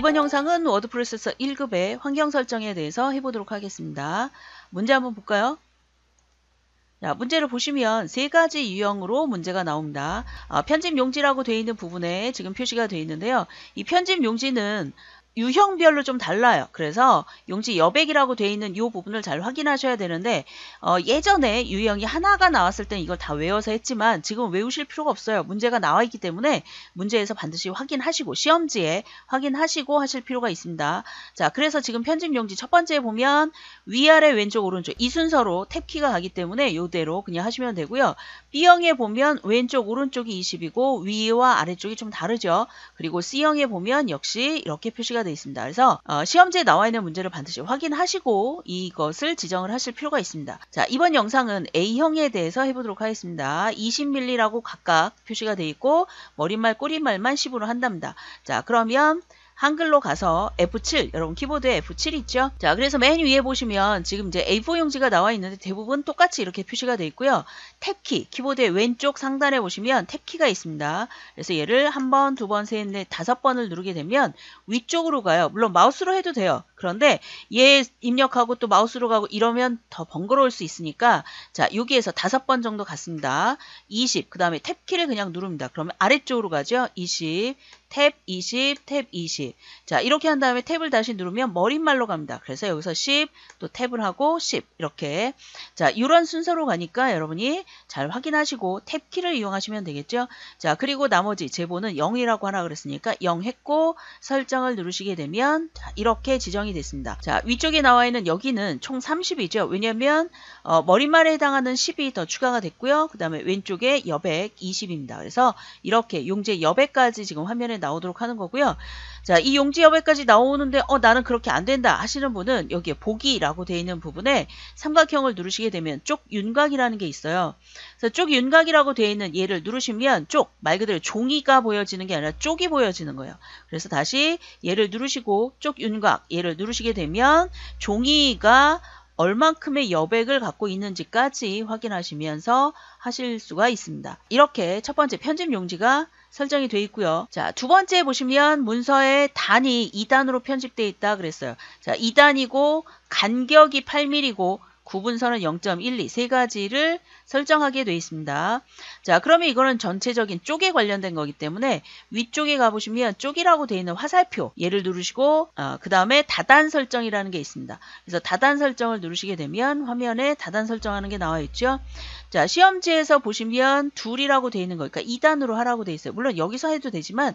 이번 영상은 워드프레스 1급의 환경 설정에 대해서 해보도록 하겠습니다. 문제 한번 볼까요? 자, 문제를 보시면 세 가지 유형으로 문제가 나옵니다. 편집 용지라고 되어 있는 부분에 지금 표시가 되어 있는데요. 이 편집 용지는 유형별로 좀 달라요. 그래서 용지 여백이라고 되어 있는 이 부분을 잘 확인하셔야 되는데 예전에 유형이 하나가 나왔을 땐 이걸 다 외워서 했지만 지금 외우실 필요가 없어요. 문제가 나와 있기 때문에 문제에서 반드시 확인하시고 시험지에 확인하시고 하실 필요가 있습니다. 자, 그래서 지금 편집 용지 첫 번째 보면 위아래 왼쪽 오른쪽 이 순서로 탭키가 가기 때문에 이대로 그냥 하시면 되고요. B형에 보면 왼쪽 오른쪽이 20이고 위와 아래쪽이 좀 다르죠. 그리고 C형에 보면 역시 이렇게 표시가 되어 있습니다. 그래서 시험지에 나와 있는 문제를 반드시 확인하시고 이것을 지정을 하실 필요가 있습니다. 자, 이번 영상은 A형에 대해서 해보도록 하겠습니다. 20mm라고 각각 표시가 되어 있고 머릿말 꼬리말만 10으로 한답니다. 자, 그러면 한글로 가서 F7, 여러분 키보드에 F7 있죠? 자, 그래서 맨 위에 보시면 지금 이제 A4 용지가 나와 있는데 대부분 똑같이 이렇게 표시가 되어 있고요. 탭키, 키보드의 왼쪽 상단에 보시면 탭키가 있습니다. 그래서 얘를 한 번, 두 번, 셋, 넷, 5번을 누르게 되면 위쪽으로 가요. 물론 마우스로 해도 돼요. 그런데 얘 입력하고 또 마우스로 가고 이러면 더 번거로울 수 있으니까 자, 여기에서 5번 정도 갔습니다. 20, 그 다음에 탭키를 그냥 누릅니다. 그러면 아래쪽으로 가죠. 20, 탭 20, 탭 20. 자, 이렇게 한 다음에 탭을 다시 누르면 머릿말로 갑니다. 그래서 여기서 10, 또 탭을 하고 10 이렇게. 자, 이런 순서로 가니까 여러분이 잘 확인하시고 탭키를 이용하시면 되겠죠. 자, 그리고 나머지 제보는 0이라고 하나 그랬으니까 0 했고 설정을 누르시게 되면 자, 이렇게 지정이 됐습니다. 자, 위쪽에 나와 있는 여기는 총 30이죠. 왜냐면 머릿말에 해당하는 10이 더 추가가 됐고요. 그 다음에 왼쪽에 여백 20입니다. 그래서 이렇게 용지 여백까지 지금 화면에 나오도록 하는 거고요. 자, 이 용지 여백까지 나오는데 나는 그렇게 안 된다 하시는 분은 여기에 보기라고 되어 있는 부분에 삼각형을 누르시게 되면 쪽윤곽이라는 게 있어요. 그래서 쪽윤곽이라고 되어 있는 얘를 누르시면 말 그대로 종이가 보여지는 게 아니라 쪽이 보여지는 거예요. 그래서 다시 얘를 누르시고 쪽윤곽 얘를 누르시게 되면 종이가 얼만큼의 여백을 갖고 있는지까지 확인하시면서 하실 수가 있습니다. 이렇게 첫 번째 편집 용지가 설정이 되어 있고요. 자, 두 번째 보시면 문서의 단위 2단으로 편집되어 있다 그랬어요. 자, 2단이고 간격이 8mm고 구분선은 0.12 세 가지를 설정하게 되어 있습니다. 자, 그러면 이거는 전체적인 쪽에 관련된 거기 때문에 위쪽에 가보시면 쪽이라고 되어 있는 화살표 얘를 누르시고 그 다음에 다단 설정이라는 게 있습니다. 그래서 다단 설정을 누르시게 되면 화면에 다단 설정하는 게 나와 있죠. 자, 시험지에서 보시면 둘이라고 되어 있는 거니까 2단으로 하라고 되어 있어요. 물론 여기서 해도 되지만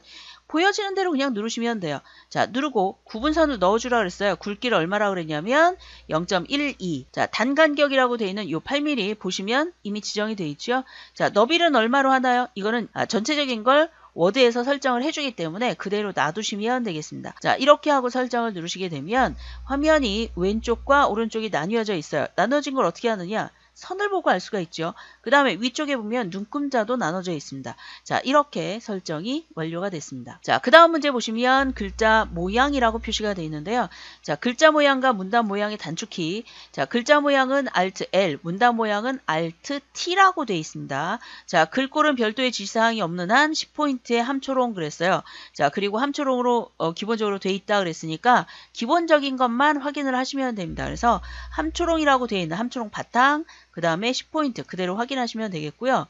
보여지는 대로 그냥 누르시면 돼요. 자, 누르고 구분선을 넣어주라 그랬어요. 굵기를 얼마라고 그랬냐면 0.12. 자, 단간격이라고 되어 있는 이 8mm 보시면 이미 지정이 되어 있죠. 자, 너비는 얼마로 하나요? 이거는 전체적인 걸 워드에서 설정을 해주기 때문에 그대로 놔두시면 되겠습니다. 자, 이렇게 하고 설정을 누르시게 되면 화면이 왼쪽과 오른쪽이 나뉘어져 있어요. 나눠진 걸 어떻게 하느냐? 선을 보고 알 수가 있죠. 그 다음에 위쪽에 보면 눈금자도 나눠져 있습니다. 자, 이렇게 설정이 완료가 됐습니다. 자, 그 다음 문제 보시면 글자 모양이라고 표시가 되어 있는데요. 자, 글자 모양과 문단 모양의 단축키. 자, 글자 모양은 Alt L, 문단 모양은 Alt T라고 되어 있습니다. 자, 글꼴은 별도의 지시사항이 없는 한 10포인트의 함초롱 그랬어요. 자, 그리고 함초롱으로 기본적으로 되어 있다 그랬으니까 기본적인 것만 확인을 하시면 됩니다. 그래서 함초롱이라고 되어 있는 함초롱 바탕, 그 다음에 10포인트 그대로 확인하시면 되겠고요.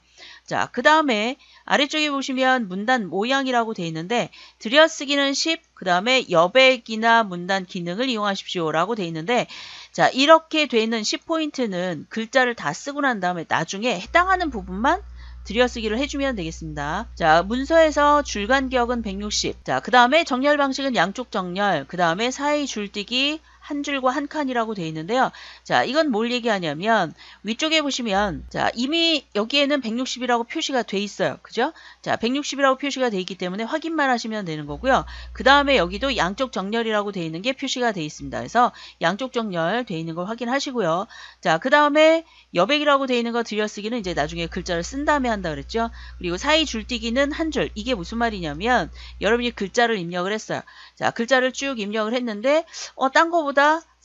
자, 그 다음에 아래쪽에 보시면 문단 모양이라고 되어 있는데 들여쓰기는 10, 그 다음에 여백이나 문단 기능을 이용하십시오 라고 되어 있는데 자, 이렇게 되어 있는 10포인트는 글자를 다 쓰고 난 다음에 나중에 해당하는 부분만 들여쓰기를 해주면 되겠습니다. 자, 문서에서 줄간격은 160. 자, 그 다음에 정렬 방식은 양쪽 정렬, 그 다음에 사이 줄뛰기 한 줄과 한 칸이라고 되어 있는데요. 자, 이건 뭘 얘기하냐면 위쪽에 보시면 자, 이미 여기에는 160이라고 표시가 돼 있어요. 그죠? 자, 160이라고 표시가 돼 있기 때문에 확인만 하시면 되는 거고요. 그 다음에 여기도 양쪽 정렬이라고 되어 있는 게 표시가 돼 있습니다. 그래서 양쪽 정렬 되어 있는 걸 확인하시고요. 자, 그 다음에 여백이라고 되어 있는 거 들여쓰기는 이제 나중에 글자를 쓴 다음에 한다 그랬죠. 그리고 사이 줄뛰기는 한 줄. 이게 무슨 말이냐면 여러분이 글자를 입력을 했어요. 자, 글자를 쭉 입력을 했는데 딴 거보다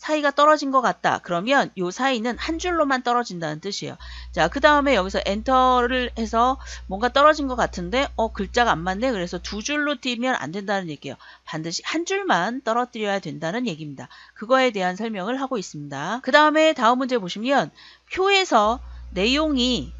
사이가 떨어진 것 같다. 그러면 요 사이는 한 줄로만 떨어진다는 뜻이에요. 자, 그 다음에 여기서 엔터를 해서 뭔가 떨어진 것 같은데 글자가 안 맞네. 그래서 두 줄로 띄면 안 된다는 얘기예요. 반드시 한 줄만 떨어뜨려야 된다는 얘기입니다. 그거에 대한 설명을 하고 있습니다. 그 다음에 다음 문제 보시면 표에서 내용이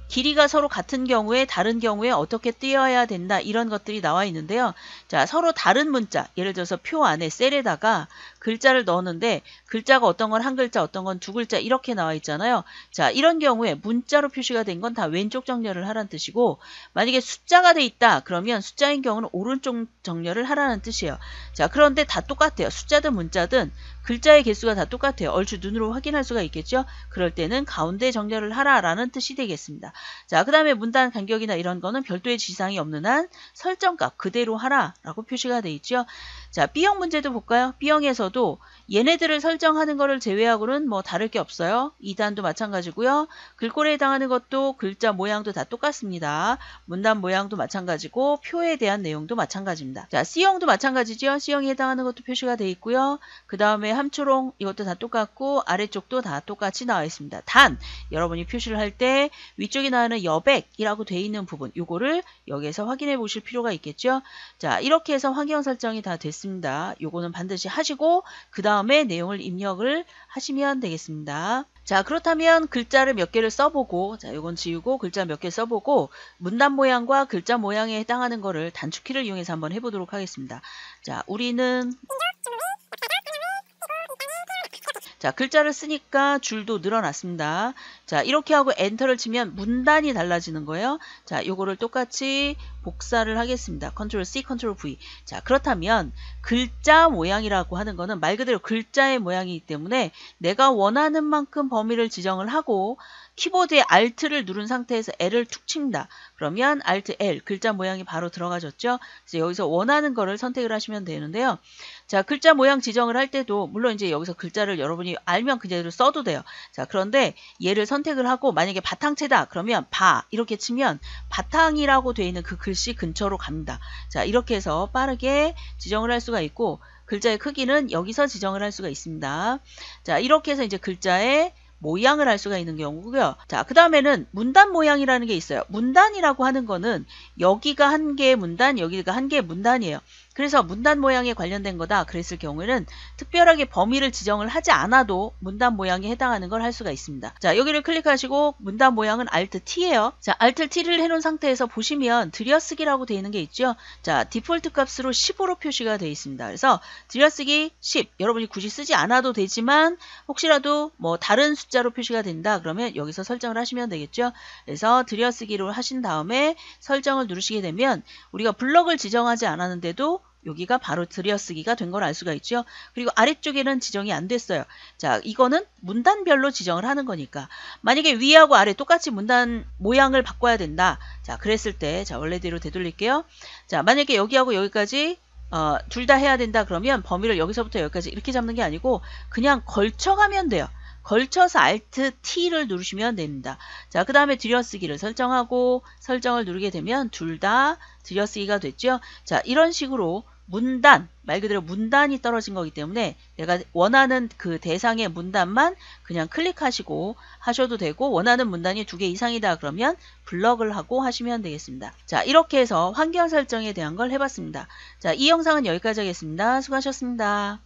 길이가 서로 같은 경우에 다른 경우에 어떻게 띄어야 된다 이런 것들이 나와 있는데요. 자, 서로 다른 문자, 예를 들어서 표 안에 셀에다가 글자를 넣었는데 글자가 어떤 건 한 글자, 어떤 건 두 글자 이렇게 나와 있잖아요. 자, 이런 경우에 문자로 표시가 된 건 다 왼쪽 정렬을 하라는 뜻이고 만약에 숫자가 돼 있다 그러면 숫자인 경우는 오른쪽 정렬을 하라는 뜻이에요. 자, 그런데 다 똑같아요. 숫자든 문자든 글자의 개수가 다 똑같아요. 얼추 눈으로 확인할 수가 있겠죠. 그럴 때는 가운데 정렬을 하라라는 뜻이 되겠습니다. 자, 그 다음에 문단 간격이나 이런 거는 별도의 지장이 없는 한 설정값 그대로 하라라고 표시가 돼 있죠. 자, B형 문제도 볼까요? B형에서도 얘네들을 설정하는 거를 제외하고는 뭐 다를 게 없어요. 2단도 마찬가지고요. 글꼴에 해당하는 것도 글자 모양도 다 똑같습니다. 문단 모양도 마찬가지고 표에 대한 내용도 마찬가지입니다. 자, C형도 마찬가지죠. C형에 해당하는 것도 표시가 돼 있고요. 그 다음에 함초롱 이것도 다 똑같고 아래쪽도 다 똑같이 나와 있습니다. 단 여러분이 표시를 할 때 위쪽에 나오는 여백이라고 돼 있는 부분 요거를 여기에서 확인해 보실 필요가 있겠죠. 자, 이렇게 해서 환경 설정이 다 됐습니다. 요거는 반드시 하시고 그 다음에 내용을 입력을 하시면 되겠습니다. 자, 그렇다면 글자를 몇 개를 써보고 자, 요건 지우고 글자 몇 개 써보고 문단 모양과 글자 모양에 해당하는 거를 단축키를 이용해서 한번 해보도록 하겠습니다. 자, 우리는 자, 글자를 쓰니까 줄도 늘어났습니다. 자, 이렇게 하고 엔터를 치면 문단이 달라지는 거예요. 자, 요거를 똑같이 복사를 하겠습니다. 컨트롤 C, 컨트롤 V. 자, 그렇다면 글자 모양이라고 하는 거는 말 그대로 글자의 모양이기 때문에 내가 원하는 만큼 범위를 지정을 하고 키보드에 Alt를 누른 상태에서 L을 툭 칩니다. 그러면 Alt L 글자 모양이 바로 들어가졌죠. 그래서 여기서 원하는 거를 선택을 하시면 되는데요. 자, 글자 모양 지정을 할 때도 물론 이제 여기서 글자를 여러분이 알면 그대로 써도 돼요. 자, 그런데 얘를 선택을 하고 만약에 바탕체다 그러면 바 이렇게 치면 바탕이라고 되어 있는 그 글씨 근처로 갑니다. 자, 이렇게 해서 빠르게 지정을 할 수가 있고 글자의 크기는 여기서 지정을 할 수가 있습니다. 자, 이렇게 해서 이제 글자의 모양을 할 수가 있는 경우고요. 자, 그 다음에는 문단 모양이라는 게 있어요. 문단이라고 하는 거는 여기가 한 개의 문단, 여기가 한 개의 문단이에요. 그래서 문단 모양에 관련된 거다 그랬을 경우에는 특별하게 범위를 지정을 하지 않아도 문단 모양에 해당하는 걸 할 수가 있습니다. 자, 여기를 클릭하시고 문단 모양은 Alt T예요. 자, Alt T를 해놓은 상태에서 보시면 들여쓰기라고 되어 있는 게 있죠. 자, 디폴트 값으로 10으로 표시가 되어 있습니다. 그래서 들여쓰기 10 여러분이 굳이 쓰지 않아도 되지만 혹시라도 뭐 다른 숫자로 표시가 된다 그러면 여기서 설정을 하시면 되겠죠. 그래서 들여쓰기로 하신 다음에 설정을 누르시게 되면 우리가 블럭을 지정하지 않았는데도 여기가 바로 들여쓰기가 된 걸 알 수가 있죠. 그리고 아래쪽에는 지정이 안 됐어요. 자, 이거는 문단별로 지정을 하는 거니까 만약에 위하고 아래 똑같이 문단 모양을 바꿔야 된다. 자, 그랬을 때 자, 원래대로 되돌릴게요. 자, 만약에 여기하고 여기까지 둘 다 해야 된다 그러면 범위를 여기서부터 여기까지 이렇게 잡는 게 아니고 그냥 걸쳐가면 돼요. 걸쳐서 Alt T를 누르시면 됩니다. 자, 그 다음에 들여쓰기를 설정하고 설정을 누르게 되면 둘 다 들여쓰기가 됐죠. 자, 이런 식으로 문단, 말 그대로 문단이 떨어진 거기 때문에 내가 원하는 그 대상의 문단만 그냥 클릭하시고 하셔도 되고 원하는 문단이 2개 이상이다 그러면 블럭을 하고 하시면 되겠습니다. 자, 이렇게 해서 환경 설정에 대한 걸 해봤습니다. 자, 이 영상은 여기까지 하겠습니다. 수고하셨습니다.